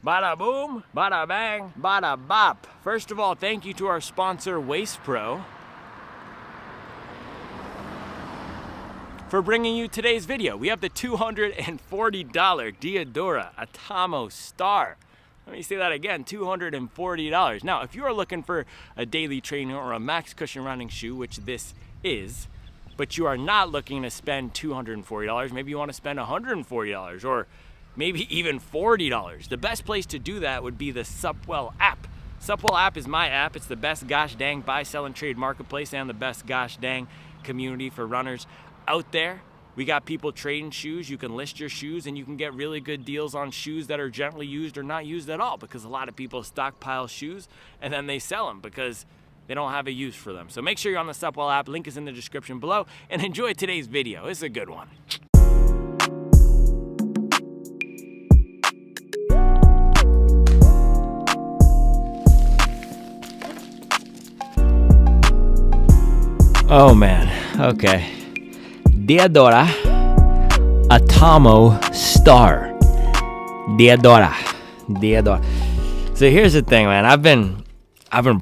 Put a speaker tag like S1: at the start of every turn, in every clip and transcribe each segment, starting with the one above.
S1: Bada boom, bada bang, bada bop. First of all, thank you to our sponsor, Waste Pro, for bringing you today's video. We have the $240 Diadora Atomo Star. Let me say that again, $240. Now, if you are looking for a daily trainer or a max cushion running shoe, which this is, but you are not looking to spend $240, maybe you want to spend $140 or maybe even $40. The best place to do that would be the Supwell app. Supwell app is my app. It's the best gosh dang buy, sell, and trade marketplace and the best gosh dang community for runners out there. We got people trading shoes. You can list your shoes and you can get really good deals on shoes that are gently used or not used at all, because a lot of people stockpile shoes and then they sell them because they don't have a use for them. So make sure you're on the Supwell app. Link is in the description below, and enjoy today's video. It's a good one. Oh man, okay. Diadora Atomo Star. Diadora. So here's the thing, man. I've been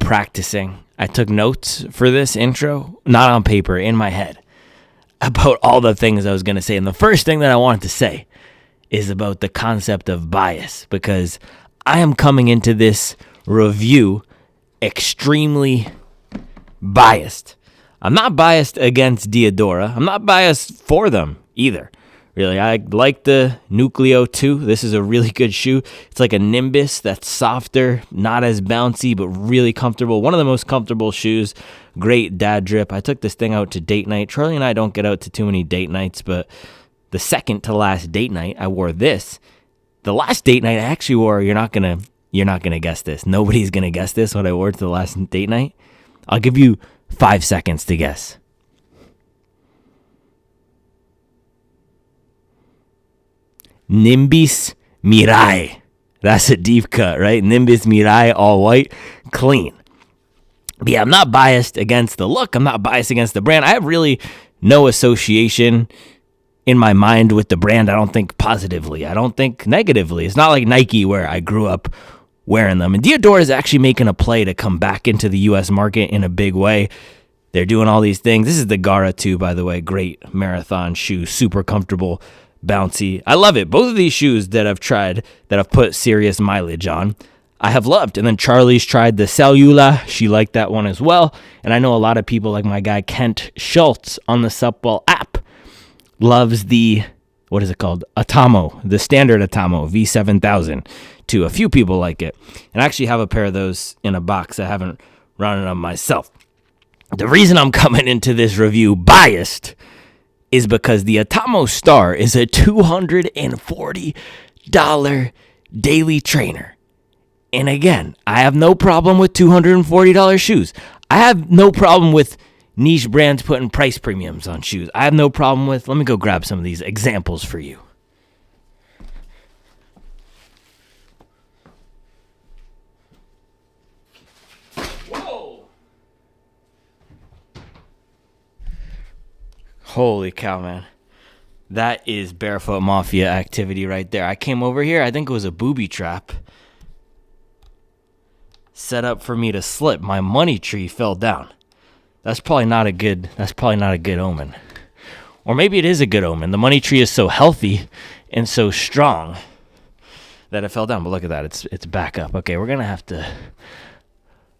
S1: practicing. I took notes for this intro, not on paper, in my head, about all the things I was gonna say. And the first thing that I wanted to say is about the concept of bias, because I am coming into this review extremely biased. I'm not biased against Diadora. I'm not biased for them either. Really, I like the Nucleo 2. This is a really good shoe. It's like a Nimbus that's softer, not as bouncy, but really comfortable. One of the most comfortable shoes. Great dad drip. I took this thing out to date night. Charlie and I don't get out to too many date nights, but the second to last date night, I wore this. The last date night I actually wore, you're not gonna guess this. Nobody's gonna guess this, what I wore to the last date night. I'll give you 5 seconds to guess. Nimbus Mirai. That's a deep cut, right? Nimbus Mirai, all white, clean. But yeah, I'm not biased against the look. I'm not biased against the brand. I have really no association in my mind with the brand. I don't think positively. I don't think negatively. It's not like Nike where I grew up wearing them. And Diadora is actually making a play to come back into the U.S. market in a big way. They're doing all these things. This is the Gara 2, by the way. Great marathon shoe. Super comfortable, bouncy. I love it. Both of these shoes that I've tried, that I've put serious mileage on, I have loved. And then Charlie's tried the Cellula. She liked that one as well. And I know a lot of people, like my guy Kent Schultz on the Supwell app, loves the, what is it called? Atomo, the standard Atomo V7000 too. A few people like it. And I actually have a pair of those in a box. I haven't run it on myself. The reason I'm coming into this review biased is because the Atomo Star is a $240 daily trainer. And again, I have no problem with $240 shoes. I have no problem with niche brands putting price premiums on shoes. I have no problem with, let me go grab some of these examples for you. Whoa! Holy cow, man. That is Barefoot Mafia activity right there. I came over here, I think it was a booby trap set up for me to slip. My money tree fell down. That's probably not a good omen. Or maybe it is a good omen. The money tree is so healthy and so strong that it fell down. But look at that. It's back up. Okay, we're going to have to...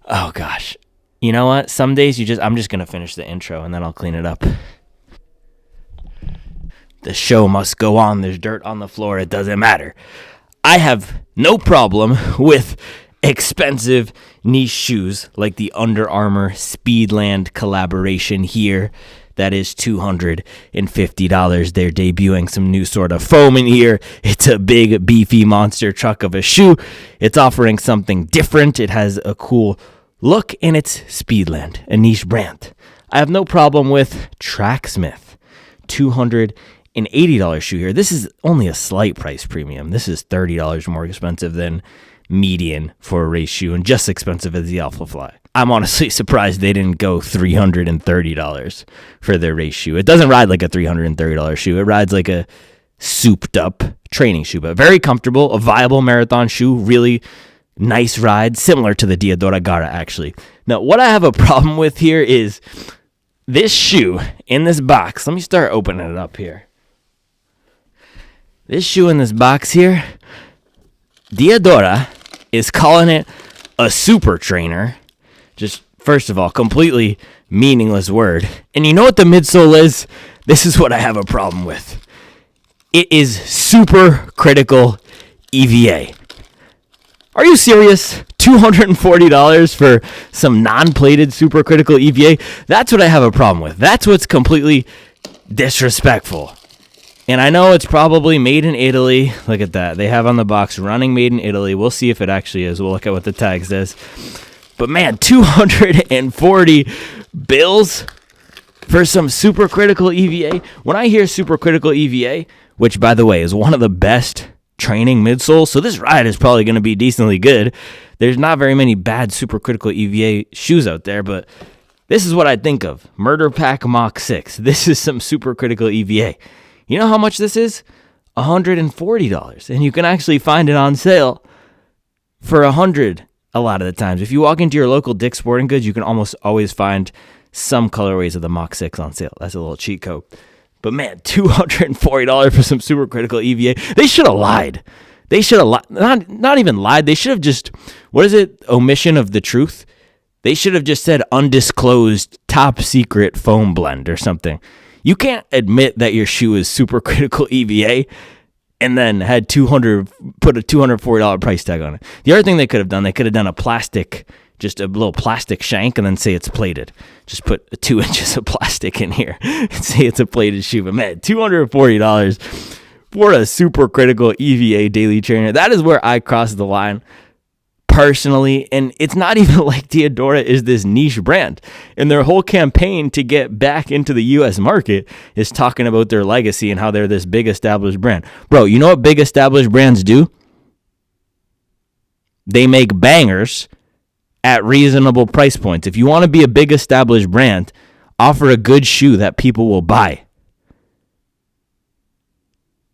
S1: Oh, gosh. You know what? Some days I'm just going to finish the intro and then I'll clean it up. The show must go on. There's dirt on the floor. It doesn't matter. I have no problem with expensive niche shoes like the Under Armour Speedland collaboration here. That is $250. They're debuting some new sort of foam in here. It's a big, beefy monster truck of a shoe. It's offering something different. It has a cool look, and it's Speedland, a niche brand. I have no problem with Tracksmith. $280 shoe here. This is only a slight price premium. This is $30 more expensive than median for a race shoe and just expensive as the Alpha Fly. I'm honestly surprised they didn't go $330 for their race shoe. It doesn't ride like a $330 shoe. It rides like a souped up training shoe, but very comfortable, a viable marathon shoe, really nice ride, similar to the Diadora Gara, actually. Now, what I have a problem with here is this shoe in this box. Let me start opening it up here. This shoe in this box here, Diadora is calling it a super trainer. Just, first of all, completely meaningless word. And you know what the midsole is? This is what I have a problem with. It is super critical EVA. Are you serious? $240 for some non-plated supercritical EVA? That's what I have a problem with. That's what's completely disrespectful. And I know it's probably made in Italy. Look at that. They have on the box running made in Italy. We'll see if it actually is. We'll look at what the tag says. But man, 240 bills for some supercritical EVA. When I hear supercritical EVA, which by the way is one of the best training midsoles, so this ride is probably going to be decently good. There's not very many bad supercritical EVA shoes out there, but this is what I think of. Murder Pack Mach 6. This is some supercritical EVA. You know how much this is? $140. And you can actually find it on sale for $100 a lot of the times. If you walk into your local Dick's Sporting Goods, you can almost always find some colorways of the Mach 6 on sale. That's a little cheat code. But man, $240 for some supercritical EVA. They should have lied. They should have not even lied. They should have just, what is it? Omission of the truth. They should have just said undisclosed top secret foam blend or something. You can't admit that your shoe is supercritical EVA and then had put a $240 price tag on it. The other thing they could have done a plastic, just a little plastic shank, and then say it's plated. Just put 2 inches of plastic in here and say it's a plated shoe. But man, $240 for a supercritical EVA daily trainer. That is where I cross the line personally. And it's not even like Diadora is this niche brand. And their whole campaign to get back into the U.S. market is talking about their legacy and how they're this big established brand. Bro, you know what big established brands do? They make bangers at reasonable price points. If you want to be a big established brand, offer a good shoe that people will buy.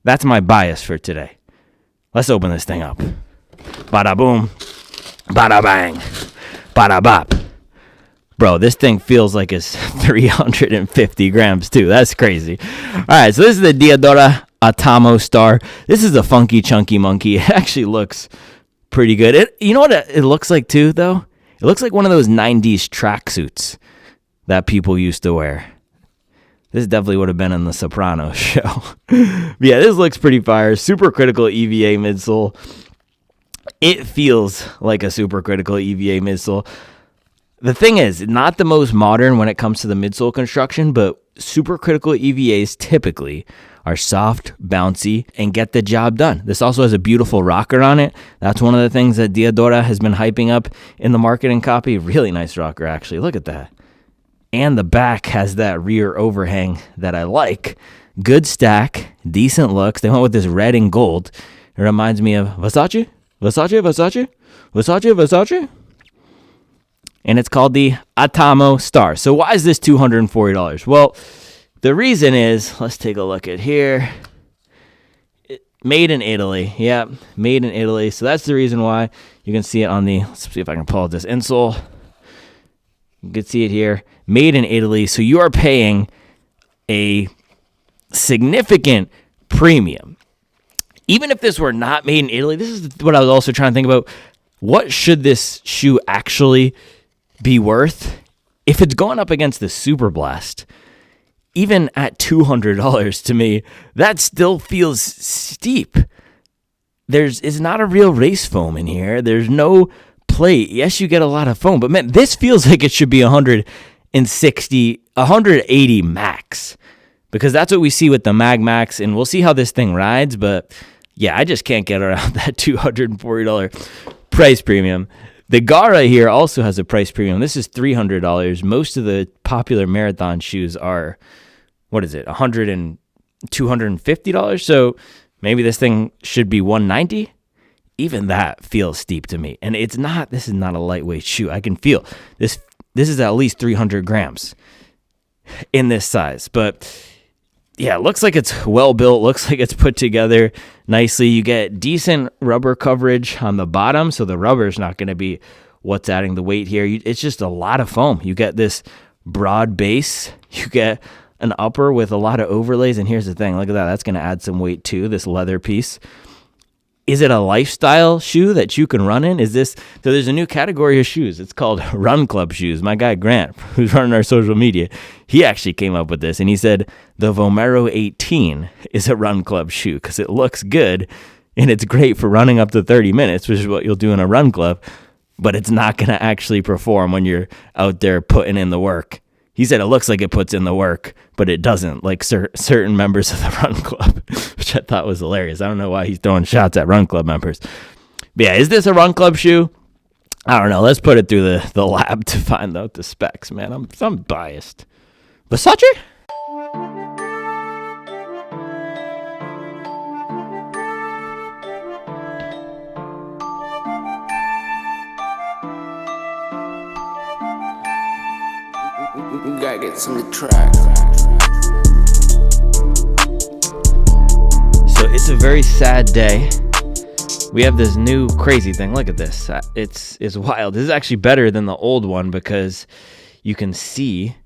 S1: That's my bias for today. Let's open this thing up. Bada boom, bada bang, bada bop. Bro, this thing feels like it's 350 grams too. That's crazy. All right, so this is the Diadora Atomo Star. This is a funky, chunky monkey. It actually looks pretty good. You know what it looks like too, though? It looks like one of those 90s tracksuits that people used to wear. This definitely would have been in the Sopranos show. Yeah, this looks pretty fire. Supercritical EVA midsole. It feels like a supercritical EVA midsole. The thing is, not the most modern when it comes to the midsole construction, but supercritical EVAs typically are soft, bouncy, and get the job done. This also has a beautiful rocker on it. That's one of the things that Diadora has been hyping up in the marketing copy. Really nice rocker, actually. Look at that. And the back has that rear overhang that I like. Good stack, decent looks. They went with this red and gold. It reminds me of Versace. And it's called the Atomo Star. So why is this $240? Well, the reason is, let's take a look at here. Made in Italy. Yeah, made in Italy. So that's the reason why. You can see it on the, let's see if I can pull out this insole. You can see it here. Made in Italy. So you are paying a significant premium. Even if this were not made in Italy, this is what I was also trying to think about. What should this shoe actually be worth? If it's going up against the Superblast, even at $200 to me, that still feels steep. It's not a real race foam in here. There's no plate. Yes, you get a lot of foam, but man, this feels like it should be 180 max, because that's what we see with the MagMax, and we'll see how this thing rides, but yeah, I just can't get around that $240 price premium. The Gara here also has a price premium. This is $300. Most of the popular marathon shoes are, what is it, $100 and $250? So maybe this thing should be $190. Even that feels steep to me. And it's not, this is not a lightweight shoe. I can feel this is at least 300 grams in this size. But yeah, it looks like it's well built. Looks like it's put together nicely. You get decent rubber coverage on the bottom, so the rubber is not going to be what's adding the weight here. It's just a lot of foam. You get this broad base. You get an upper with a lot of overlays, and here's the thing. Look at that. That's going to add some weight too, this leather piece. Is it a lifestyle shoe that you can run in? So there's a new category of shoes. It's called Run Club shoes. My guy Grant, who's running our social media, he actually came up with this, and he said the Vomero 18 is a Run Club shoe because it looks good, and it's great for running up to 30 minutes, which is what you'll do in a run club, but it's not going to actually perform when you're out there putting in the work. He said it looks like it puts in the work, but it doesn't, like certain members of the Run Club, which I thought was hilarious. I don't know why he's throwing shots at Run Club members. But yeah, is this a Run Club shoe? I don't know. Let's put it through the lab to find out the specs, man. I'm biased. Versace?
S2: We gotta get some of the track.
S1: So it's a very sad day. We have this new crazy thing. Look at this. It's wild. This is actually better than the old one because you can see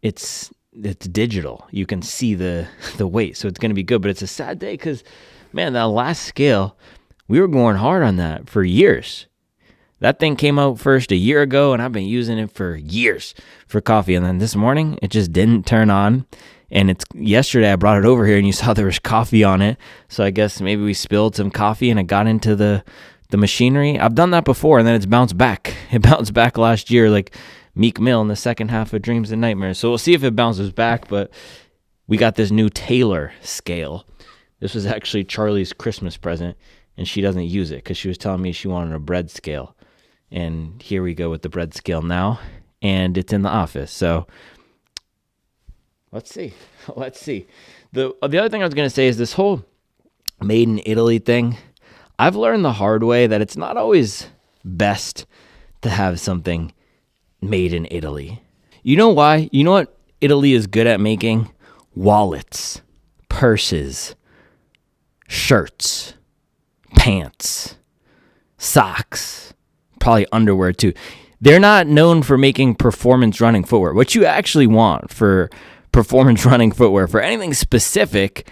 S1: it's digital. You can see the weight, so it's going to be good. But it's a sad day because, man, that last scale, we were going hard on that for years. That thing came out first a year ago, and I've been using it for years for coffee. And then this morning, it just didn't turn on. And yesterday I brought it over here, and you saw there was coffee on it. So I guess maybe we spilled some coffee, and it got into the machinery. I've done that before, and then it's bounced back. It bounced back last year, like Meek Mill in the second half of Dreams and Nightmares. So we'll see if it bounces back. But we got this new Taylor scale. This was actually Charlie's Christmas present, and she doesn't use it because she was telling me she wanted a bread scale. And here we go with the bread scale now, and it's in the office. So let's see. The other thing I was going to say is this whole made in Italy thing. I've learned the hard way that it's not always best to have something made in Italy. You know why? You know what Italy is good at making? Wallets, purses, shirts, pants, socks. Probably underwear too. They're not known for making performance running footwear. What you actually want for performance running footwear, for anything specific,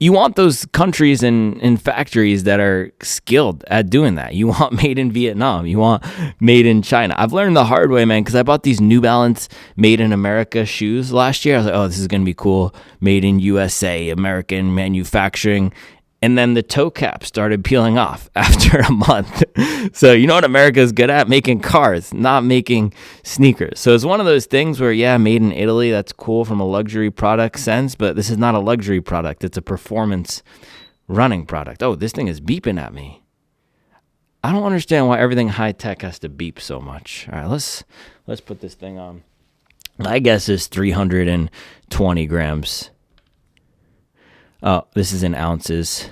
S1: you want those countries and factories that are skilled at doing that. You want made in Vietnam. You want made in China. I've learned the hard way, man, because I bought these New Balance made in America shoes last year. I was like, oh, this is going to be cool. Made in USA, American manufacturing. And then the toe cap started peeling off after a month. So you know what America is good at? Making cars, not making sneakers. So it's one of those things where, yeah, made in Italy, that's cool from a luxury product sense, but this is not a luxury product. It's a performance running product. Oh, this thing is beeping at me. I don't understand why everything high tech has to beep so much. All right, let's put this thing on. My guess is 320 grams. Oh, this is in ounces.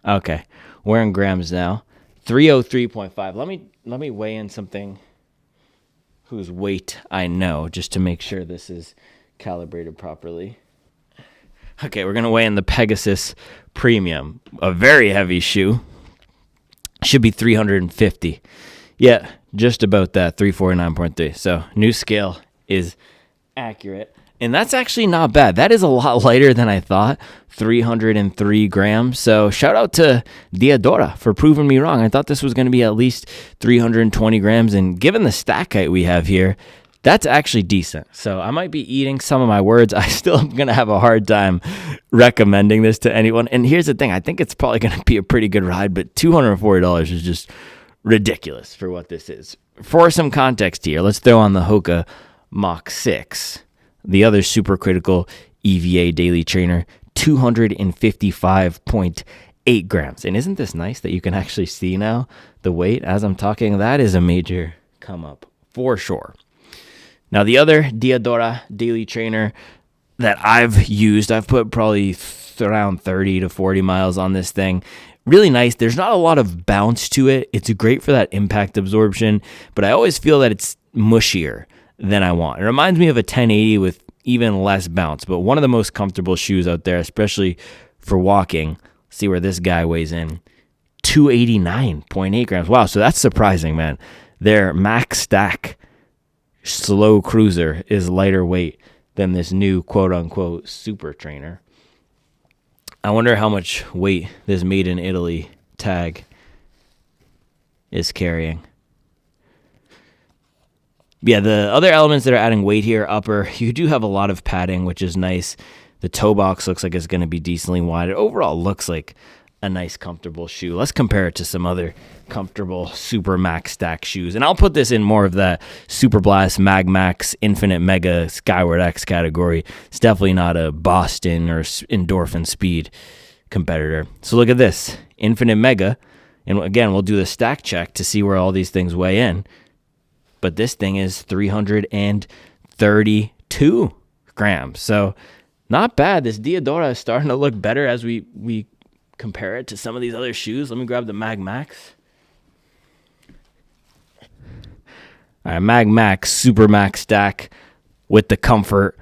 S1: Okay, we're in grams now. 303.5. Let me weigh in something whose weight I know, just to make sure this is calibrated properly. Okay, we're gonna weigh in the Pegasus Premium, a very heavy shoe. Should be 350. Yeah, just about that, 349.3. So new scale is accurate. And that's actually not bad. That is a lot lighter than I thought, 303 grams. So shout out to Diadora for proving me wrong. I thought this was going to be at least 320 grams. And given the stack height we have here, that's actually decent. So I might be eating some of my words. I still am going to have a hard time recommending this to anyone. And here's the thing. I think it's probably going to be a pretty good ride, but $240 is just ridiculous for what this is. For some context here, let's throw on the Hoka Mach 6, the other supercritical EVA daily trainer, 255.8 grams. And isn't this nice that you can actually see now the weight as I'm talking? That is a major come up for sure. Now, the other Diadora daily trainer that I've used, I've put probably around 30 to 40 miles on this thing. Really nice. There's not a lot of bounce to it. It's great for that impact absorption, but I always feel that it's mushier than I want. It reminds me of a 1080 with even less bounce, but one of the most comfortable shoes out there, especially for walking. See where this guy weighs in. 289.8 grams. Wow, so that's surprising, man. Their max stack slow cruiser is lighter weight than this new quote-unquote super trainer. I wonder how much weight this made in Italy tag is carrying. Yeah, the other elements that are adding weight here, upper, you do have a lot of padding, which is nice. The toe box looks like it's going to be decently wide. It overall looks like a nice, comfortable shoe. Let's compare it to some other comfortable Super Max Stack shoes. And I'll put this in more of that Superblast, MagMax, Infinite Mega, Skyward X category. It's definitely not a Boston or Endorphin Speed competitor. So look at this, Infinite Mega. And again, we'll do the stack check to see where all these things weigh in. But this thing is 332 grams. So not bad. This Diadora is starting to look better as we compare it to some of these other shoes. Let me grab the MagMax. All right, MagMax Super Max Stack with the comfort,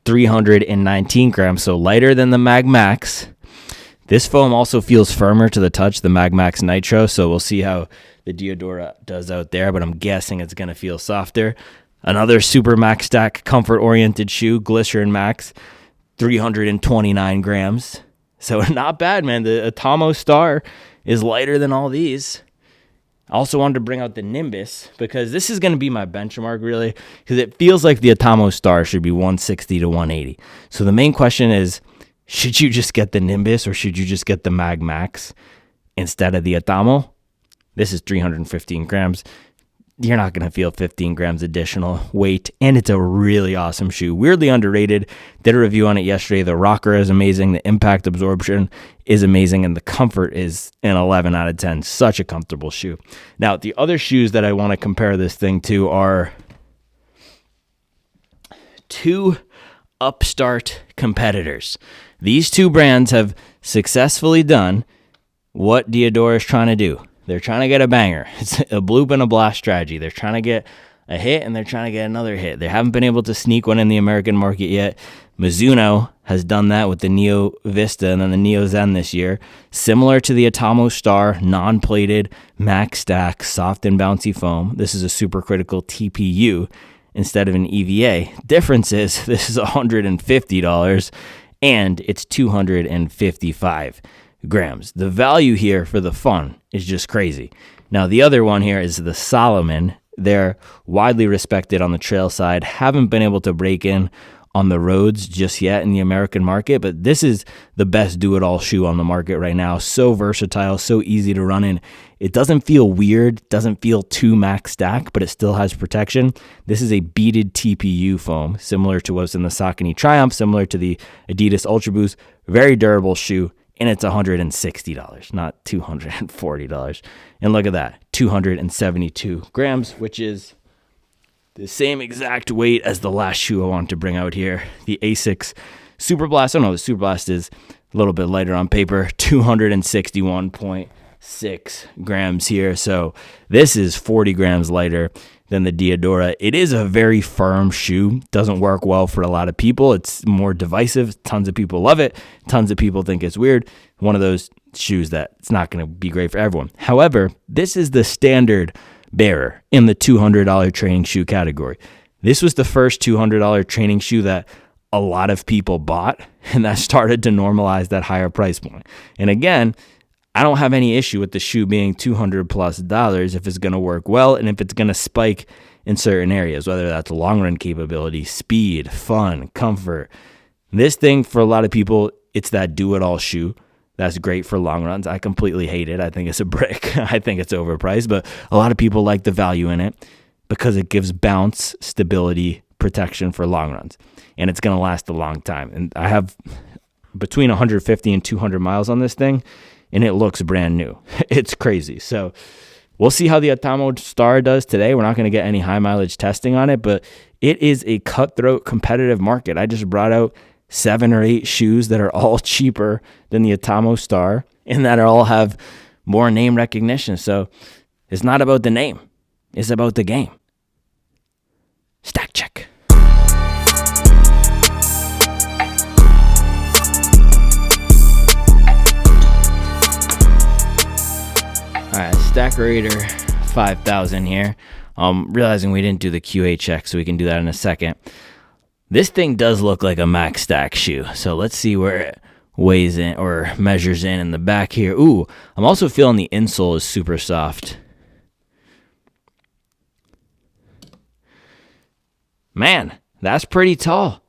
S1: 319 grams, so lighter than the MagMax. This foam also feels firmer to the touch, the MagMax Nitro, so we'll see how the Diadora does out there, but I'm guessing it's going to feel softer. Another Super Max Stack comfort-oriented shoe, Glycerin Max, 329 grams. So not bad, man. The Atomo Star is lighter than all these. I also wanted to bring out the Nimbus because this is going to be my benchmark, really, because it feels like the Atomo Star should be 160 to 180. So the main question is, should you just get the Nimbus or should you just get the MagMax instead of the Atomo? This is 315 grams. You're not going to feel 15 grams additional weight, and it's a really awesome shoe. Weirdly underrated. Did a review on it yesterday. The rocker is amazing. The impact absorption is amazing, and the comfort is an 11 out of 10. Such a comfortable shoe. Now, the other shoes that I want to compare this thing to are two upstart competitors. These two brands have successfully done what Diadora is trying to do. They're trying to get a banger. It's a bloop and a blast strategy. They're trying to get a hit, and they're trying to get another hit. They haven't been able to sneak one in the American market yet. Mizuno has done that with the Neo Vista and then the Neo Zen this year. Similar to the Atomo Star, non-plated, max stack, soft and bouncy foam. This is a supercritical TPU instead of an EVA. Difference is this is $150, and it's 255 grams. The value here for the fun is just crazy. Now, the other one here is the Salomon. They're widely respected on the trail side, haven't been able to break in on the roads just yet in the American market, but this is the best do-it-all shoe on the market right now. So versatile, so easy to run in. It doesn't feel weird, doesn't feel too max stack, but it still has protection. This is a beaded TPU foam, similar to what's in the Saucony Triumph, similar to the Adidas Ultra Boost. Very durable shoe. And it's $160, not $240. And look at that, 272 grams, which is the same exact weight as the last shoe I want to bring out here, the Asics Superblast. Oh no, the Superblast is a little bit lighter on paper, 261.6 grams here. So this is 40 grams lighter than the Diadora. It is a very firm shoe. Doesn't work well for a lot of people. It's more divisive. Tons of people love it. Tons of people think it's weird. One of those shoes that it's not going to be great for everyone. However, this is the standard bearer in the $200 training shoe category. This was the first $200 training shoe that a lot of people bought, and that started to normalize that higher price point. And again, I don't have any issue with the shoe being $200+ if it's going to work well and if it's going to spike in certain areas, whether that's long run capability, speed, fun, comfort. This thing, for a lot of people, it's that do-it-all shoe. That's great for long runs. I completely hate it. I think it's a brick. I think it's overpriced, but a lot of people like the value in it because it gives bounce, stability, protection for long runs, and it's going to last a long time. And I have between 150 and 200 miles on this thing, and it looks brand new. It's crazy. So we'll see how the Atomo Star does today. We're not going to get any high mileage testing on it, but it is a cutthroat competitive market. I just brought out 7 or 8 shoes that are all cheaper than the Atomo Star and that all have more name recognition. So it's not about the name. It's about the game. Stack check. All right, Stack Raider 5000 here. Realizing we didn't do the QA check, so we can do that in a second. This thing does look like a max stack shoe, so let's see where it weighs in or measures in the back here. Ooh, I'm also feeling the insole is super soft. Man, that's pretty tall.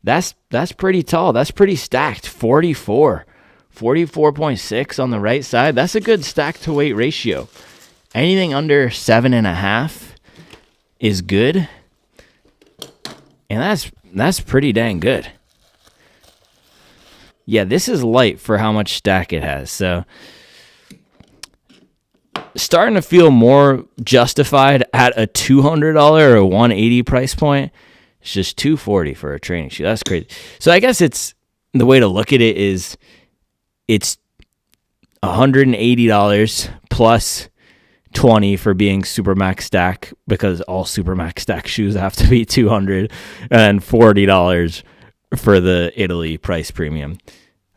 S1: That's pretty tall. That's pretty stacked. 44.6 on the right side. That's a good stack to weight ratio. Anything under 7.5 is good. And that's pretty dang good. Yeah, this is light for how much stack it has. So starting to feel more justified at a $200 or a $180 price point. It's just $240 for a training shoe. That's crazy. So I guess it's the way to look at it is it's $180 plus $20 for being Super Max Stack, because all Super Max Stack shoes have to be $200, and $40 for the Italy price premium.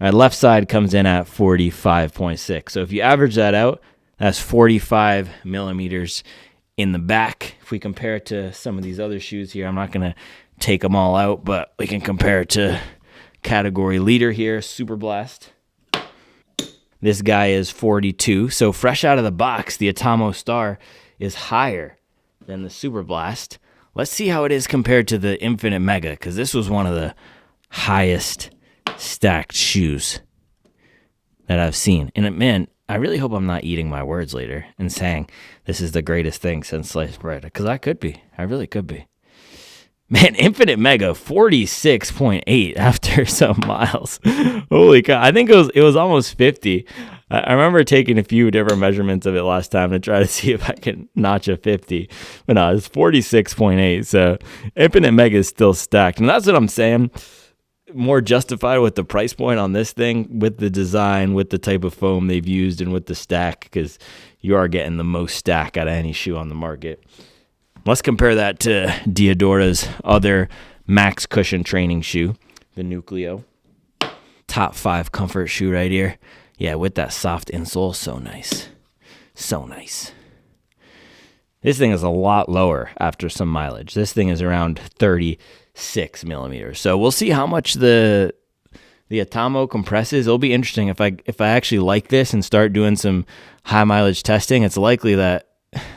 S1: Left side comes in at 45.6. So if you average that out, that's 45 millimeters in the back. If we compare it to some of these other shoes here, I'm not going to take them all out, but we can compare it to category leader here, Superblast. This guy is 42. So fresh out of the box, the Atomo Star is higher than the Superblast. Let's see how it is compared to the Infinite Mega, because this was one of the highest stacked shoes that I've seen. And man, I really hope I'm not eating my words later and saying this is the greatest thing since sliced bread, because I could be. I really could be. Man, Infinite Mega 46.8 after some miles. Holy cow! I think it was almost 50. I remember taking a few different measurements of it last time to try to see if I can notch a 50. But no, it's 46.8. So Infinite Mega is still stacked, and that's what I'm saying. More justified with the price point on this thing, with the design, with the type of foam they've used, and with the stack, because you are getting the most stack out of any shoe on the market. Let's compare that to Diadora's other max cushion training shoe, the Nucleo. Top 5 comfort shoe right here. Yeah, with that soft insole, so nice. So nice. This thing is a lot lower after some mileage. This thing is around 36 millimeters. So we'll see how much the Atomo compresses. It'll be interesting if I actually like this and start doing some high mileage testing. It's likely that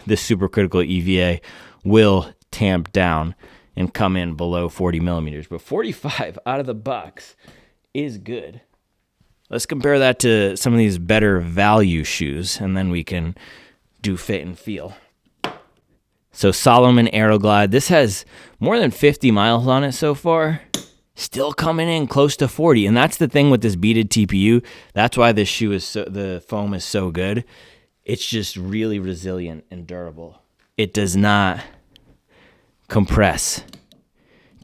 S1: this supercritical EVA will tamp down and come in below 40 millimeters. But 45 out of the box is good. Let's compare that to some of these better value shoes, and then we can do fit and feel. So Salomon Aeroglide, this has more than 50 miles on it so far. Still coming in close to 40. And that's the thing with this beaded TPU. That's why this shoe is the foam is so good. It's just really resilient and durable. It does not compress.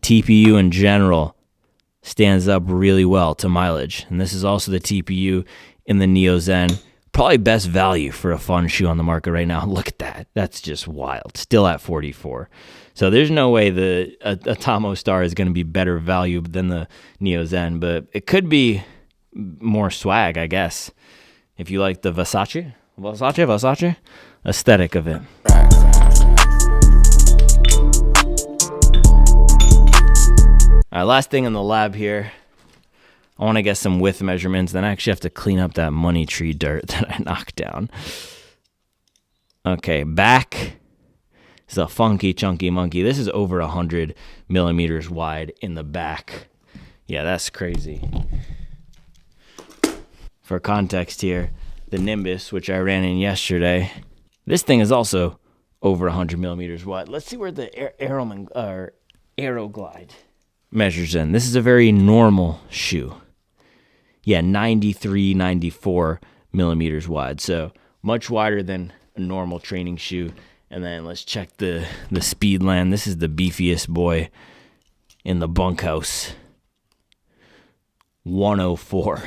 S1: TPU in general stands up really well to mileage. And this is also the TPU in the Neo Zen. Probably best value for a fun shoe on the market right now. Look at that. That's just wild. Still at 44. So there's no way the Atomo Star is going to be better value than the Neo Zen, but it could be more swag, I guess, if you like the Versace aesthetic of it. All right, last thing in the lab here. I want to get some width measurements. Then I actually have to clean up that money tree dirt that I knocked down. Okay, back is a funky, chunky monkey. This is over 100 millimeters wide in the back. Yeah, that's crazy. For context here, the Nimbus, which I ran in yesterday, this thing is also over 100 millimeters wide. Let's see where the Aeroglide measures in. This is a very normal shoe. Yeah, 93, 94 millimeters wide. So much wider than a normal training shoe. And then let's check the Speedland. This is the beefiest boy in the bunkhouse. 104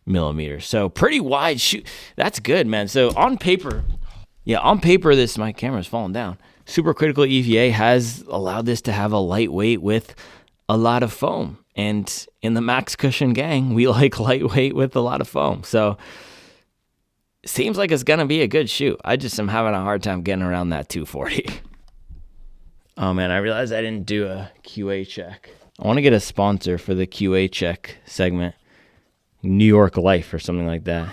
S1: millimeters. So pretty wide shoe. That's good, man. So on paper, this, my camera's falling down. Supercritical EVA has allowed this to have a lightweight with a lot of foam. And in the Max Cushion gang, we like lightweight with a lot of foam. So seems like it's going to be a good shoe. I just am having a hard time getting around that 240. Oh man, I realized I didn't do a QA check. I want to get a sponsor for the QA check segment. New York Life or something like that.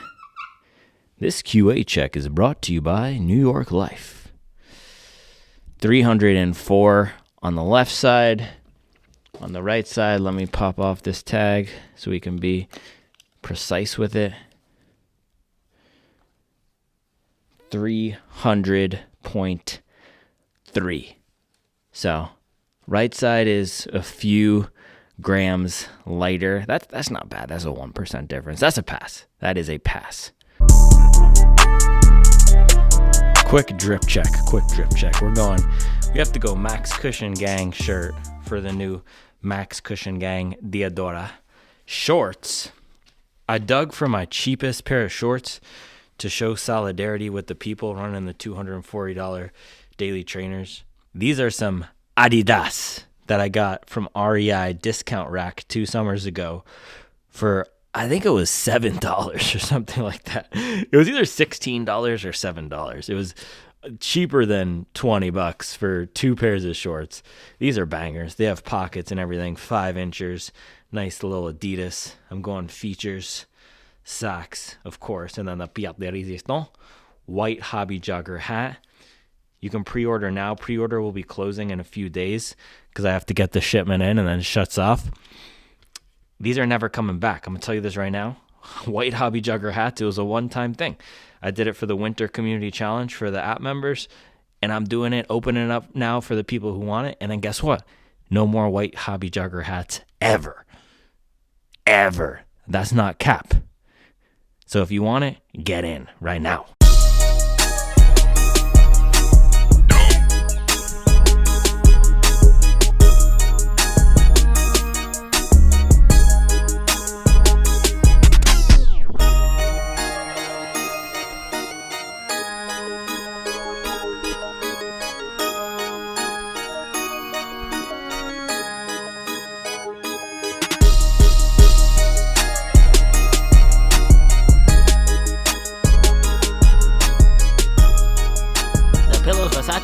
S1: This QA check is brought to you by New York Life. 304 on the left side. On the right side, let me pop off this tag so we can be precise with it. 300.3. So, right side is a few grams lighter. That's not bad. That's a 1% difference. That's a pass. That is a pass. Quick drip check. We have to go Max Cushion Gang shirt for the new Max Cushion Gang Diadora shorts. I dug for my cheapest pair of shorts to show solidarity with the people running the $240 daily trainers. These are some Adidas that I got from REI Discount Rack 2 summers ago for, I think it was $7 or something like that. It was either $16 or $7. It was cheaper than $20 for 2 pairs of shorts. These are bangers. They have pockets and everything, 5 inches, nice little Adidas. I'm going features, socks, of course, and then the Piat de Resistance, white hobby jogger hat. You can pre-order now. Pre-order will be closing in a few days because I have to get the shipment in and then it shuts off. These are never coming back. I'm going to tell you this right now. White hobby jogger hats, it was a one-time thing. I did it for the Winter Community Challenge for the app members, and I'm doing it, opening it up now for the people who want it. And then guess what? No more white hobby jogger hats ever. Ever. That's not cap. So if you want it, get in right now.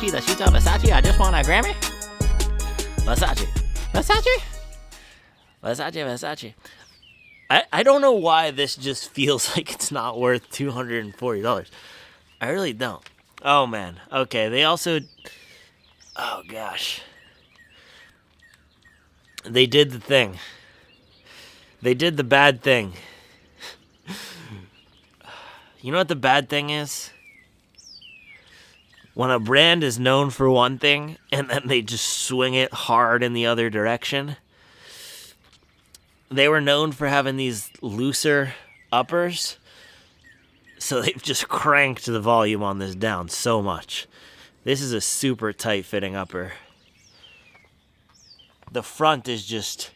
S1: The sheets are Versace. I just want a Grammy. Versace. I don't know why this just feels like it's not worth $240. I really don't. Oh man. Okay. They also. Oh gosh. They did the thing. They did the bad thing. You know what the bad thing is? When a brand is known for one thing and then they just swing it hard in the other direction. They were known for having these looser uppers, so they've just cranked the volume on this down so much. This is a super tight fitting upper. The front is just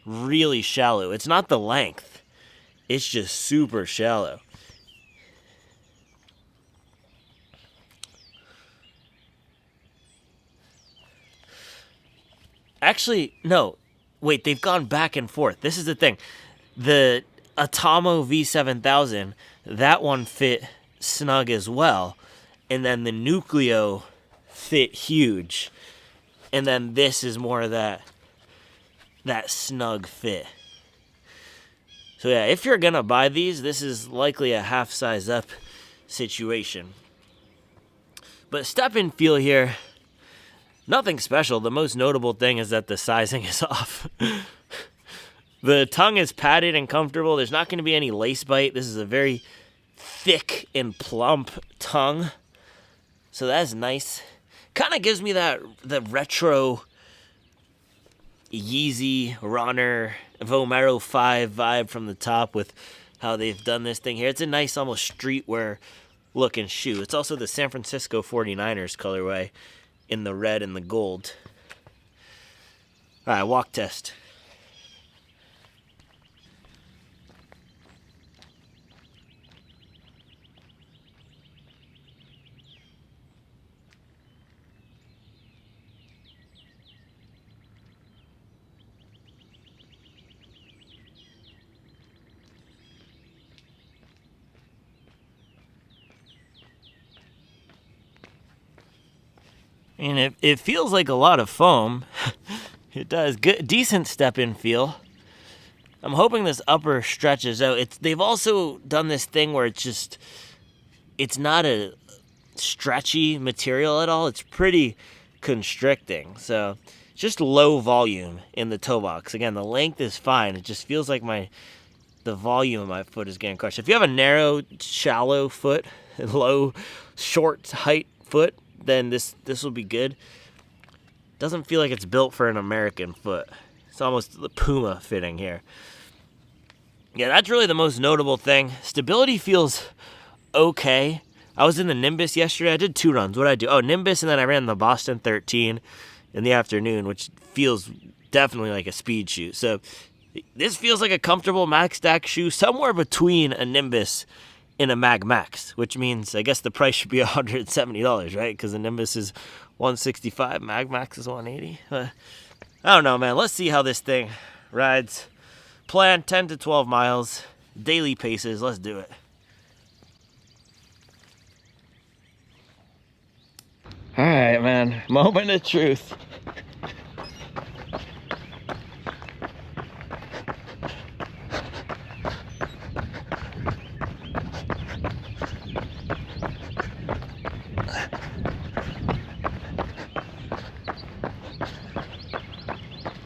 S1: really shallow. It's not the length. It's just super shallow. Actually, no. Wait, they've gone back and forth. This is the thing. The Atomo V7000, that one fit snug as well. And then the Nucleo fit huge. And then this is more of that snug fit. So yeah, if you're going to buy these, this is likely a half size up situation. But step and feel here. Nothing special. The most notable thing is that the sizing is off. The tongue is padded and comfortable. There's not going to be any lace bite. This is a very thick and plump tongue. So that's nice. Kind of gives me the retro Yeezy Runner Vomero 5 vibe from the top with how they've done this thing here. It's a nice almost streetwear looking shoe. It's also the San Francisco 49ers colorway in the red and the gold. All right, walk test. And it feels like a lot of foam. It does. Good, decent step-in feel. I'm hoping this upper stretches out. They've also done this thing where it's not a stretchy material at all. It's pretty constricting. So just low volume in the toe box. Again, the length is fine. It just feels like the volume of my foot is getting crushed. If you have a narrow, shallow foot, low, short height foot, then this will be good. Doesn't feel like it's built for an American foot. It's almost the Puma fitting here. Yeah, that's really the most notable thing. Stability feels okay. I was in the Nimbus yesterday. I did 2 runs. What did I do? Oh, Nimbus, and then I ran the Boston 13 in the afternoon, which feels definitely like a speed shoe. So this feels like a comfortable max stack shoe, somewhere between a Nimbus and a MagMax, which means I guess the price should be $170, right? Because the Nimbus is $165, MagMax is $180. I don't know, man. Let's see how this thing rides. Plan 10 to 12 miles, daily paces. Let's do it. All right, man. Moment of truth.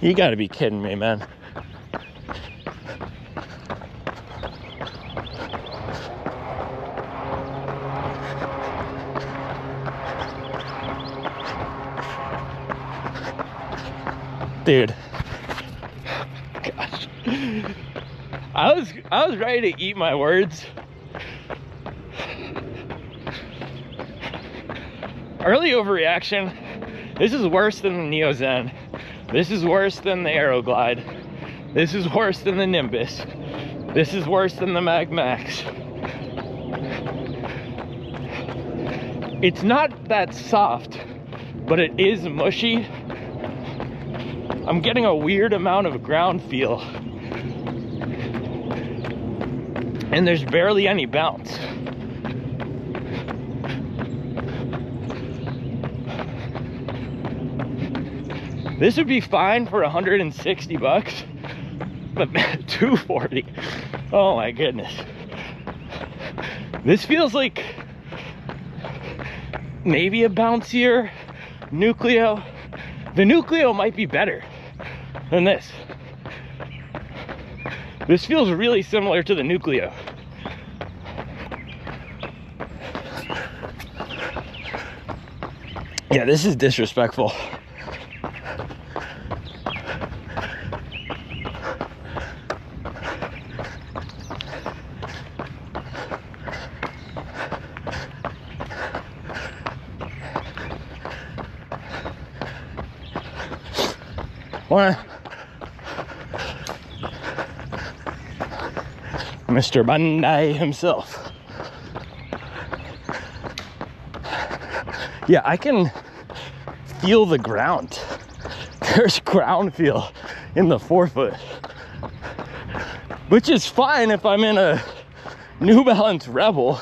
S1: You gotta be kidding me, man. Dude. Gosh. I was ready to eat my words. Early overreaction. This is worse than the Neo Zen. This is worse than the Aeroglide. This is worse than the Nimbus. This is worse than the MagMax. It's not that soft, but it is mushy. I'm getting a weird amount of ground feel. And there's barely any bounce. This would be fine for 160 bucks, but 240. Oh my goodness. This feels like maybe a bouncier Nucleo. The Nucleo might be better than this. This feels really similar to the Nucleo. Yeah, this is disrespectful. What? Mr. Bandai himself. Yeah, I can feel the ground. There's ground feel in the forefoot, which is fine if I'm in a New Balance Rebel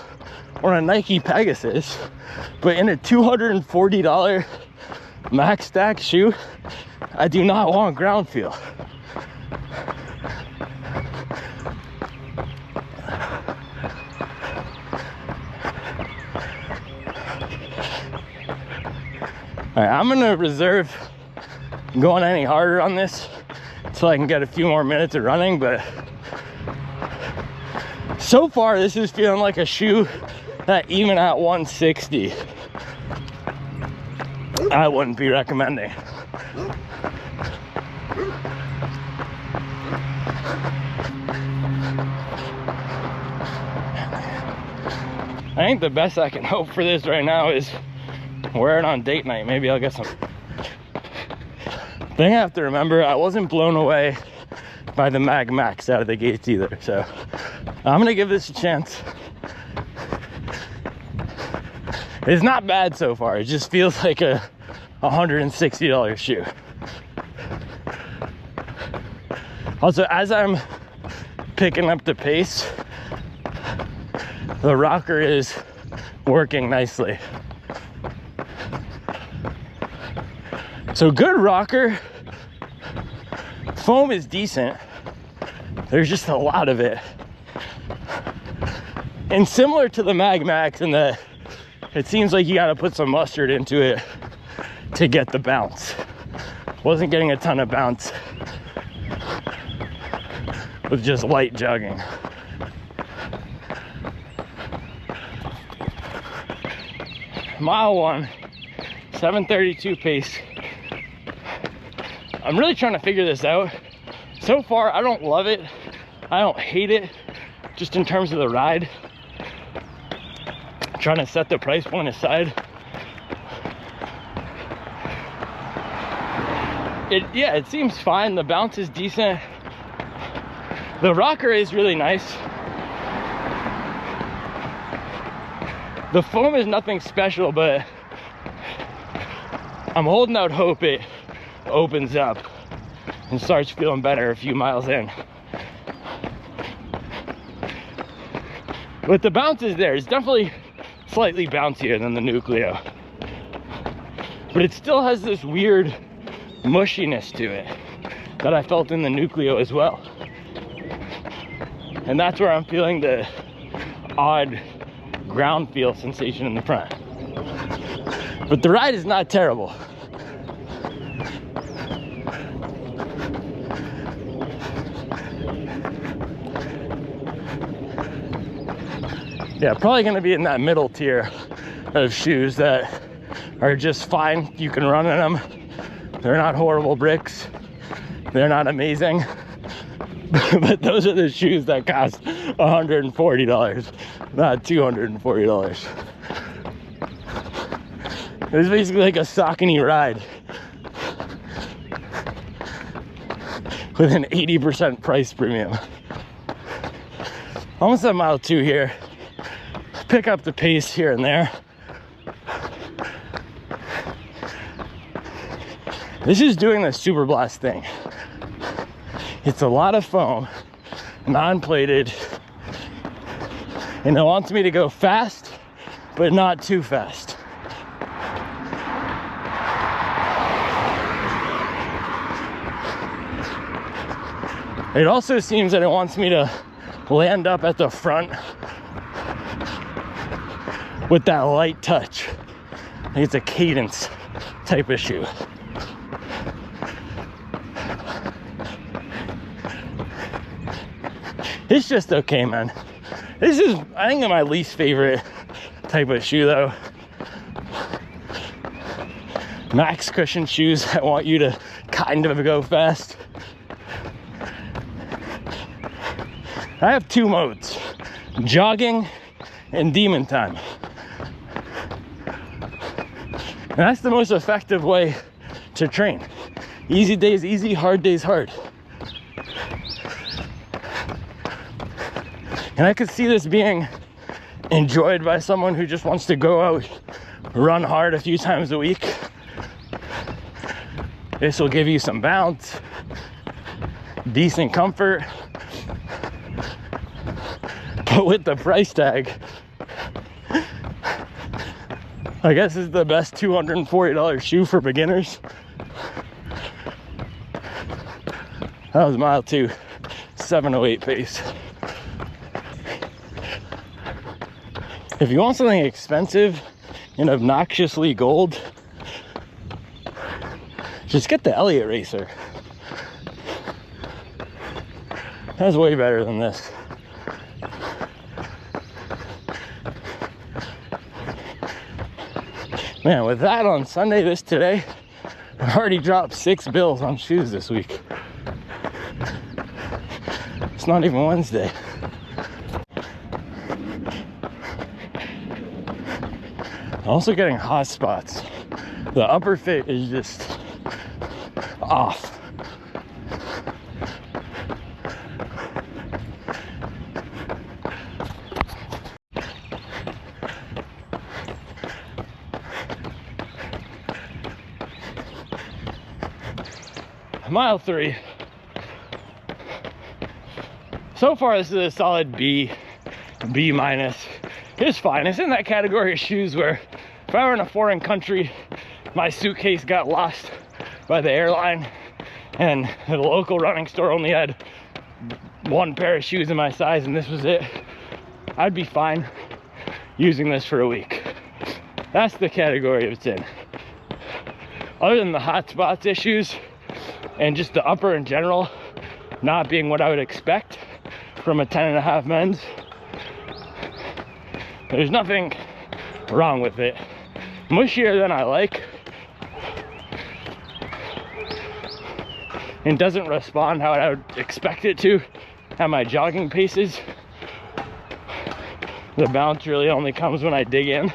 S1: or a Nike Pegasus, but in a $240 max stack shoe, I do not want ground feel. All right, I'm gonna reserve going any harder on this until I can get a few more minutes of running, but so far this is feeling like a shoe that even at 160, I wouldn't be recommending. I think the best I can hope for this right now is wear it on date night. Maybe I'll get some. Thing I have to remember, I wasn't blown away by the MagMax out of the gates either, so I'm gonna give this a chance. It's not bad so far. It just feels like a $160 shoe. Also, as I'm picking up the pace, the rocker is working nicely. So good rocker. Foam is decent. There's just a lot of it. And similar to the MagMax in that it seems like you gotta put some mustard into it to get the bounce. Wasn't getting a ton of bounce with just light jogging. Mile 1, 7:32 pace. I'm really trying to figure this out. So far, I don't love it. I don't hate it, just in terms of the ride. I'm trying to set the price point aside. It seems fine. The bounce is decent. The rocker is really nice. The foam is nothing special, but I'm holding out hope it opens up and starts feeling better a few miles in. But the bounce is there. It's definitely slightly bouncier than the Nucleo, but it still has this weird mushiness to it that I felt in the Nucleo as well. And that's where I'm feeling the odd ground feel sensation in the front. But the ride is not terrible. Yeah, probably gonna be in that middle tier of shoes that are just fine. You can run in them. They're not horrible bricks. They're not amazing. But those are the shoes that cost $140, not $240. It's basically like a Saucony ride with an 80% price premium. Almost at mile 2 here. Pick up the pace here and there. This is doing the Superblast thing. It's a lot of foam, non-plated, and it wants me to go fast, but not too fast. It also seems that it wants me to land up at the front with that light touch. I think it's a cadence type of shoe. It's just okay, man. This is, I think, my least favorite type of shoe though. Max cushion shoes that want you to kind of go fast. I have 2 modes, jogging and demon time. And that's the most effective way to train. Easy days easy, hard days hard. And I could see this being enjoyed by someone who just wants to go out, run hard a few times a week. This will give you some bounce, decent comfort. But with the price tag, I guess this is the best $240 shoe for beginners. That was mile 2, 7:08 pace. If you want something expensive and obnoxiously gold, just get the Elliott Racer. That's way better than this. Man, with that on Sunday, today, I've already dropped 6 bills on shoes this week. It's not even Wednesday. Also getting hot spots. The upper fit is just off. Mile 3. So far, this is a solid B minus. It's fine. It's in that category of shoes where if I were in a foreign country, my suitcase got lost by the airline, and the local running store only had one pair of shoes in my size and this was it, I'd be fine using this for a week. That's the category it's in. Other than the hot spots issues and just the upper in general not being what I would expect from a 10.5 men's, there's nothing wrong with it. Mushier than I like, and doesn't respond how I would expect it to at my jogging paces. The bounce really only comes when I dig in.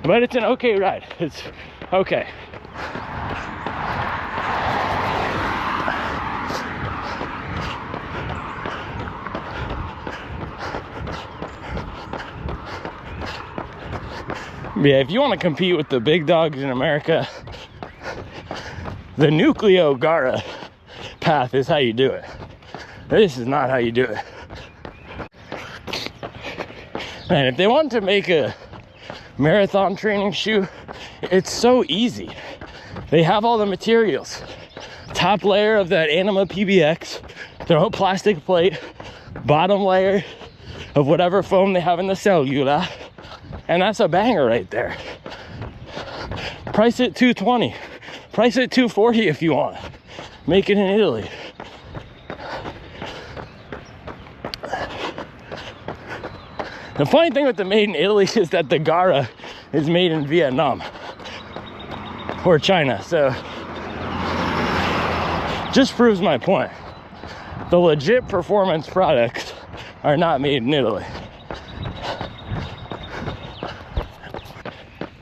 S1: But it's an okay ride. It's okay. Yeah, if you want to compete with the big dogs in America, the Nucleo Gara path is how you do it. This is not how you do it. And if they want to make a marathon training shoe, it's so easy. They have all the materials. Top layer of that Anima PBX, throw a plastic plate, bottom layer of whatever foam they have in the Cellular, and that's a banger right there. Price it $220. Price it $240 if you want. Make it in Italy. The funny thing with the made in Italy is that the Gara is made in Vietnam or China, so just proves my point. The legit performance products are not made in Italy.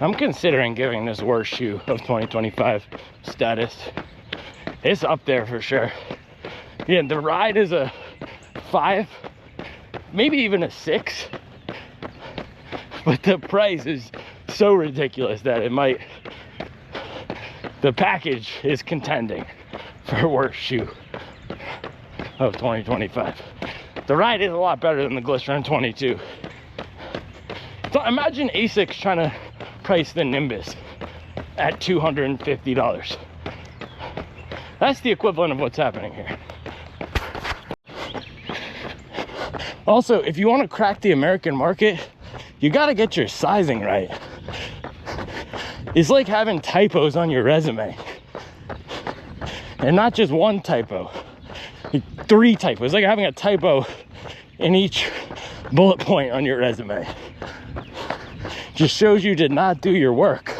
S1: I'm considering giving this worst shoe of 2025 status. It's up there for sure. Yeah, the ride is a 5, maybe even a 6. But the price is so ridiculous that it might, the package is contending for worst shoe of 2025. The ride is a lot better than the Glycerin 22. So imagine Asics trying to price the Nimbus at $250. That's the equivalent of what's happening here. Also, if you want to crack the American market, you got to get your sizing right. It's like having typos on your resume, and not just one typo, 3 typos. It's like having a typo in each bullet point on your resume. Just shows you did not do your work.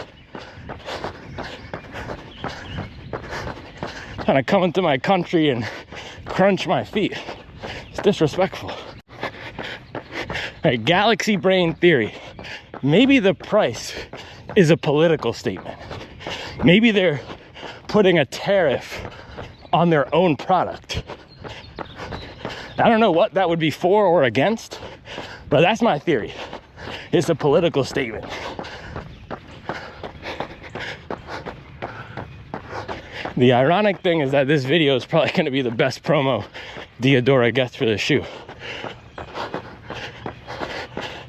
S1: Kind of come into my country and crunch my feet. It's disrespectful. Right, galaxy brain theory. Maybe the price is a political statement. Maybe they're putting a tariff on their own product. I don't know what that would be for or against, but that's my theory. It's a political statement. The ironic thing is that this video is probably going to be the best promo Diadora gets for the shoe.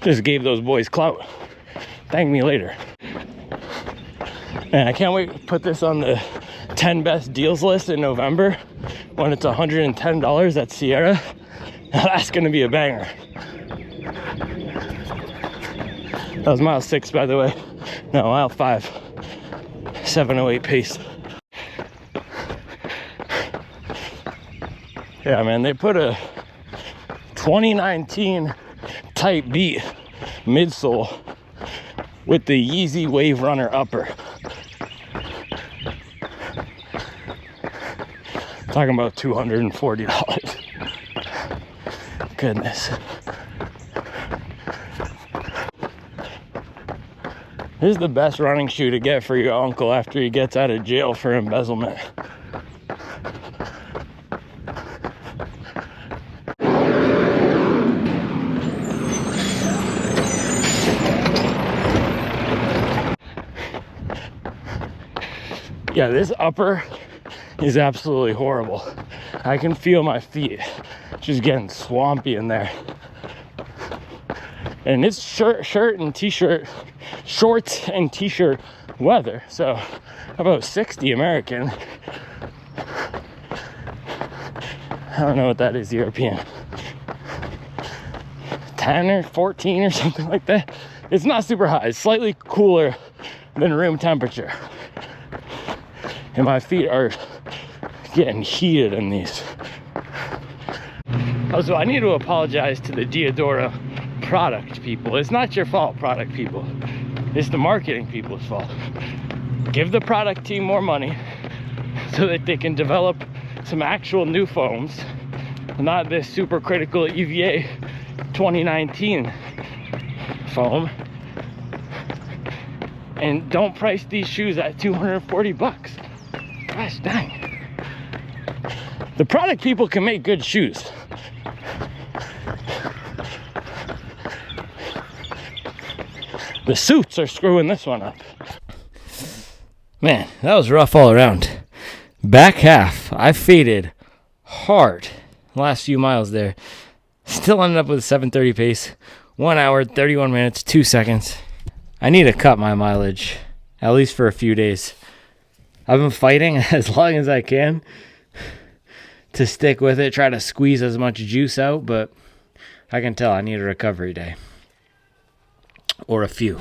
S1: Just gave those boys clout. Thank me later. And I can't wait to put this on the 10 best deals list in November when it's $110 at Sierra. Now that's gonna be a banger. That was mile 6, by the way. No, mile 5. 7:08 pace. Yeah, man, they put a 2019 Type Beat midsole with the Yeezy Wave Runner upper. Talking about $240. Goodness. This is the best running shoe to get for your uncle after he gets out of jail for embezzlement. Yeah, this upper is absolutely horrible. I can feel my feet just getting swampy in there.
S3: And it's shirt and t-shirt, shorts and t-shirt weather. So about 60 American. I don't know what that is European. 10 or 14 or something like that. It's not super hot. It's slightly cooler than room temperature. And my feet are getting heated in these. Also, I need to apologize to the Diadora product people. It's not your fault, product people. It's the marketing people's fault. Give the product team more money so that they can develop some actual new foams, not this super critical EVA 2019 foam. And don't price these shoes at 240 bucks. Gosh dang. The product people can make good shoes. The suits are screwing this one up.
S1: Man, that was rough all around. Back half, I faded hard last few miles there. Still ended up with a 7:30 pace. 1 hour, 31 minutes, 2 seconds. I need to cut my mileage, at least for a few days. I've been fighting as long as I can to stick with it, try to squeeze as much juice out, but I can tell I need a recovery day. Or a few.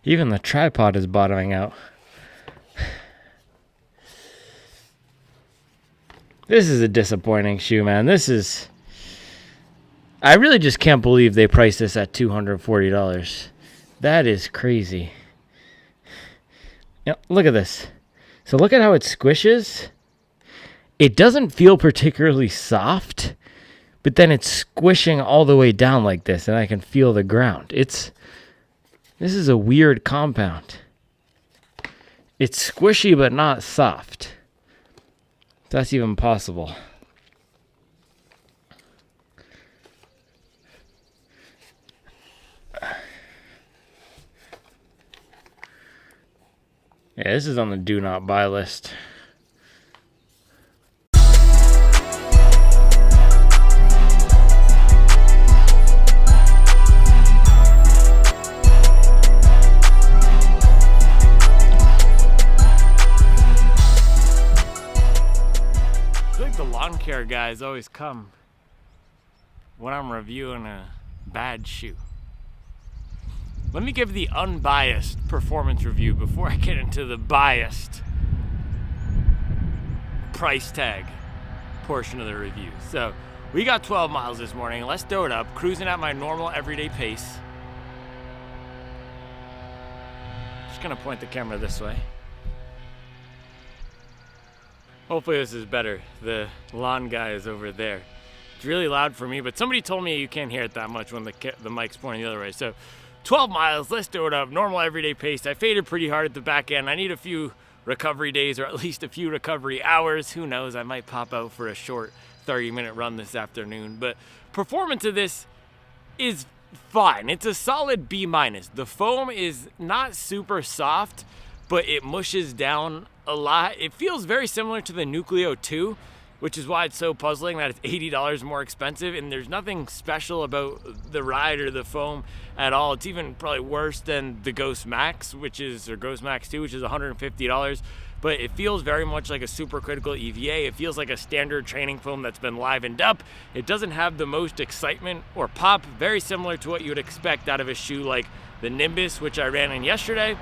S1: Even the tripod is bottoming out. This is a disappointing shoe, man. I really just can't believe they priced this at $240. That is crazy. Look at this. So look at how it squishes. It doesn't feel particularly soft, but then it's squishing all the way down like this, and I can feel the ground. This is a weird compound. It's squishy but not soft. If that's even possible. Yeah, this is on the do not buy list. Care guys always come when I'm reviewing a bad shoe. Let me give the unbiased performance review before I get into the biased price tag portion of the review. So we got 12 miles this morning. Let's do it up, cruising at my normal everyday pace. Just gonna point the camera this way. Hopefully this is better. The lawn guy is over there. It's really loud for me, but somebody told me you can't hear it that much when the mic's pointing the other way. So 12 miles, let's do it up. Normal everyday pace. I faded pretty hard at the back end. I need a few recovery days or at least a few recovery hours. Who knows? I might pop out for a short 30-minute run this afternoon. But performance of this is fine. It's a solid B-. The foam is not super soft, but it mushes down a lot. It feels very similar to the Nucleo 2, which is why it's so puzzling that it's $80 more expensive, and there's nothing special about the ride or the foam at all. It's even probably worse than the Ghost Max, or Ghost Max 2, which is $150, but it feels very much like a supercritical EVA. It feels like a standard training foam that's been livened up. It doesn't have the most excitement or pop, very similar to what you would expect out of a shoe like the Nimbus, which I ran in yesterday.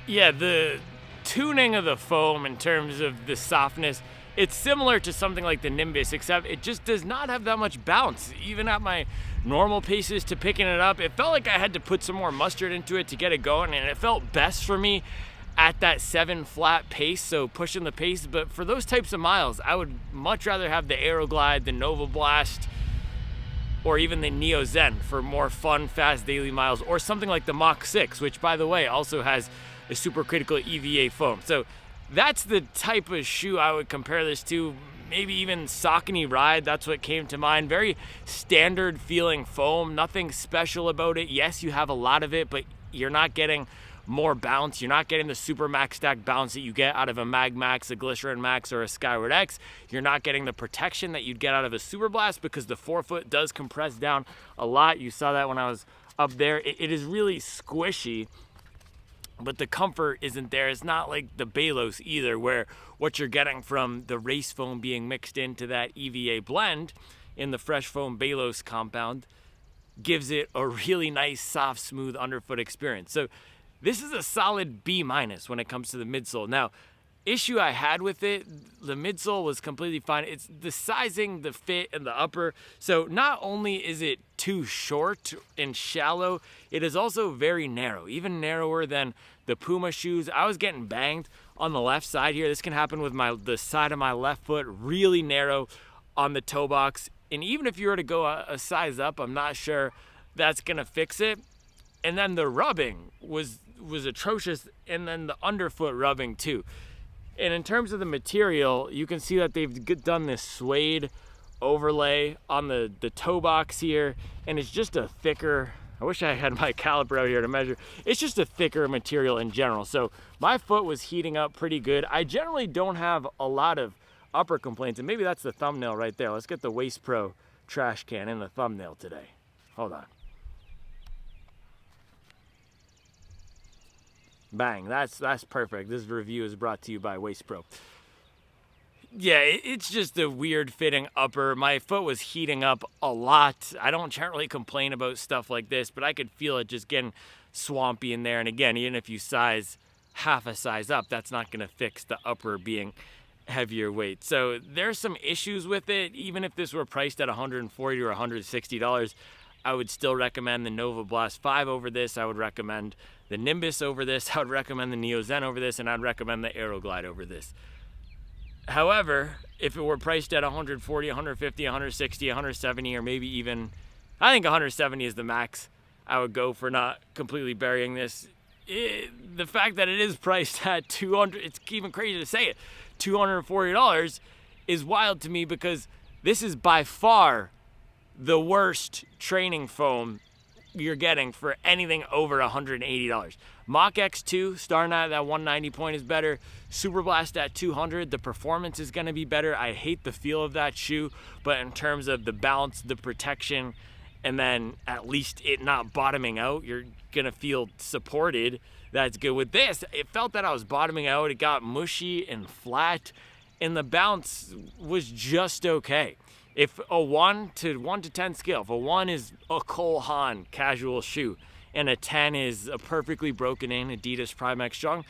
S3: Yeah, the tuning of the foam in terms of the softness, it's similar to something like the Nimbus, except it just does not have that much bounce. Even at my normal paces to picking it up, it felt like I had to put some more mustard into it to get it going, and it felt best for me at that 7 flat pace, so pushing the pace. But for those types of miles, I would much rather have the Aeroglide, the Nova Blast, or even the Neo Zen for more fun, fast daily miles, or something like the Mach 6, which, by the way, also has a supercritical EVA foam. So that's the type of shoe I would compare this to. Maybe even Saucony Ride, that's what came to mind. Very standard feeling foam, nothing special about it. Yes, you have a lot of it, but you're not getting more bounce. You're not getting the super max stack bounce that you get out of a MagMax, a Glycerin Max, or a Skyward X. You're not getting the protection that you'd get out of a Superblast because the forefoot does compress down a lot. You saw that when I was up there. It is really squishy, but the comfort isn't there. It's not like the Balos either, where what you're getting from the race foam being mixed into that EVA blend in the fresh foam Balos compound gives it a really nice, soft, smooth underfoot experience. So this is a solid B- when it comes to the midsole. Now, issue I had with it, the midsole was completely fine. It's the sizing, the fit, and the upper. So not only is it too short and shallow, it is also very narrow, even narrower than the Puma shoes. I was getting banged on the left side here. This can happen with the side of my left foot, really narrow on the toe box. And even if you were to go a size up, I'm not sure that's gonna fix it. And then the rubbing was atrocious, and then the underfoot rubbing too. And in terms of the material, you can see that they've done this suede overlay on the toe box here, and it's just a thicker, I wish I had my caliper out here to measure. It's just a thicker material in general. So my foot was heating up pretty good. I generally don't have a lot of upper complaints, and maybe that's the thumbnail right there. Let's get the Waste Pro trash can in the thumbnail today. Hold on. Bang, that's perfect. This review is brought to you by Waste Pro. Yeah, it's just a weird fitting upper. My foot was heating up a lot. I don't generally complain about stuff like this, but I could feel it just getting swampy in there. And again, even if you size half a size up, that's not going to fix the upper being heavier weight. So there's some issues with it. Even if this were priced at $140 or $160, I would still recommend the Nova Blast 5 over this. I would recommend the Nimbus over this. I would recommend the Neo Zen over this, and I'd recommend the Aeroglide over this. However, if it were priced at $140, $150, $160, $170, or maybe even, I think $170 is the max I would go for not completely burying this. The fact that it is priced at $200, it's even crazy to say it, $240 is wild to me, because this is by far the worst training foam you're getting for anything over $180. Mach X2, starting at that 190 point, is better. Superblast at 200, the performance is going to be better. I hate the feel of that shoe, but in terms of the balance, the protection, and then at least it not bottoming out, you're going to feel supported. That's good. With this, it felt that I was bottoming out. It got mushy and flat, and the bounce was just okay. If a 1 to 10 scale, if a 1 is a Cole Haan casual shoe and a 10 is a perfectly broken in Adidas Prime X Strong,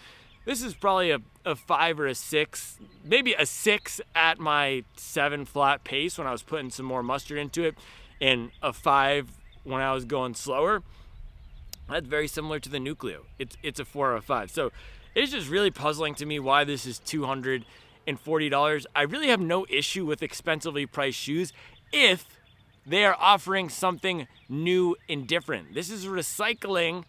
S3: this is probably a 5 or a 6, maybe a 6 at my 7 flat pace when I was putting some more mustard into it, and a 5 when I was going slower. That's very similar to the Nucleo. It's a 4 or a 5. So it's just really puzzling to me why this is $240. I really have no issue with expensively priced shoes if they are offering something new and different. This is recycling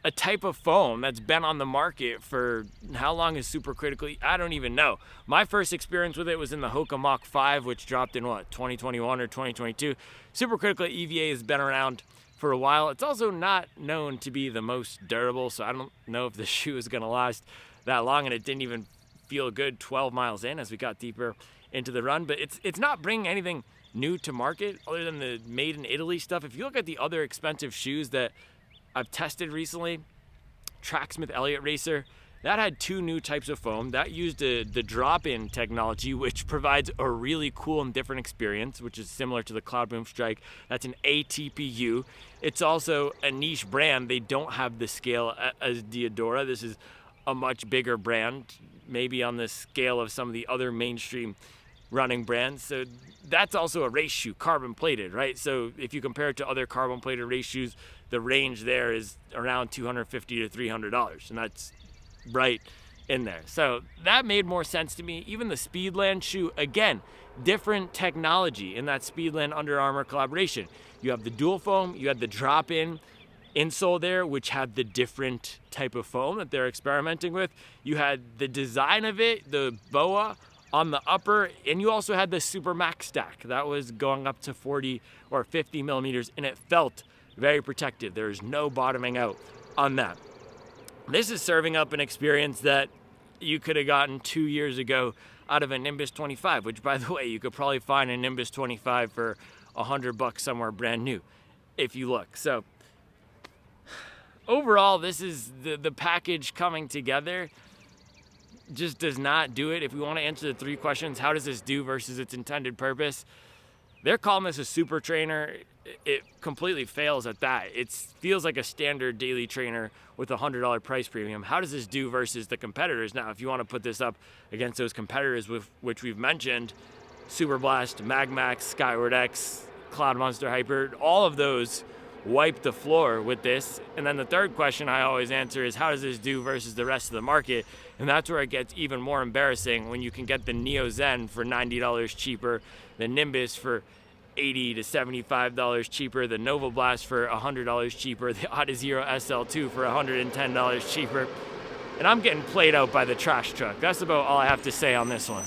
S3: a type of foam that's been on the market for how long is supercritical? I don't even know. My first experience with it was in the Hoka Mach 5, which dropped in 2021 or 2022. Supercritical EVA has been around for a while. It's also not known to be the most durable, so I don't know if the shoe is going to last that long, and it didn't even feel good 12 miles in as we got deeper into the run. But it's not bringing anything new to market other than the made in Italy stuff. If you look at the other expensive shoes that I've tested recently, Tracksmith Elliott Racer,
S1: That had two new types of foam. That used the drop-in technology, which provides a really cool and different experience, which is similar to the Cloudboom Strike. That's an ATPU. It's also a niche brand. They don't have the scale as Diadora. This is a much bigger brand, maybe on the scale of some of the other mainstream running brands. So that's also a race shoe, carbon plated, right? So if you compare it to other carbon plated race shoes, the range there is around $250 to $300, and that's right in there. So that made more sense to me. Even the Speedland shoe, again, different technology in that Speedland Under Armour collaboration. You have the dual foam, you had the drop-in insole there, which had the different type of foam that they're experimenting with. You had the design of it, the BOA on the upper, and you also had the Super Max stack. That was going up to 40 or 50 millimeters, and it felt very protective. There's no bottoming out on that. This is serving up an experience that you could have gotten 2 years ago out of a Nimbus 25, which, by the way, you could probably find a Nimbus 25 for $100 somewhere brand new if you look. So overall, this is the package coming together just does not do it. If we want to answer the three questions, how does this do versus its intended purpose? They're calling this a super trainer. It completely fails at that. It feels like a standard daily trainer with a $100 price premium. How does this do versus the competitors? Now, if you want to put this up against those competitors with which we've mentioned, Superblast, MagMax, Skyward X, Cloud Monster Hyper, all of those wipe the floor with this. And then the third question I always answer is, how does this do versus the rest of the market? And that's where it gets even more embarrassing when you can get the Neo Zen for $90 cheaper, the Nimbus for $80 to $75 cheaper, the Nova Blast for $100 cheaper, the Adizero SL2 for $110 cheaper. And I'm getting played out by the trash truck. That's about all I have to say on this one.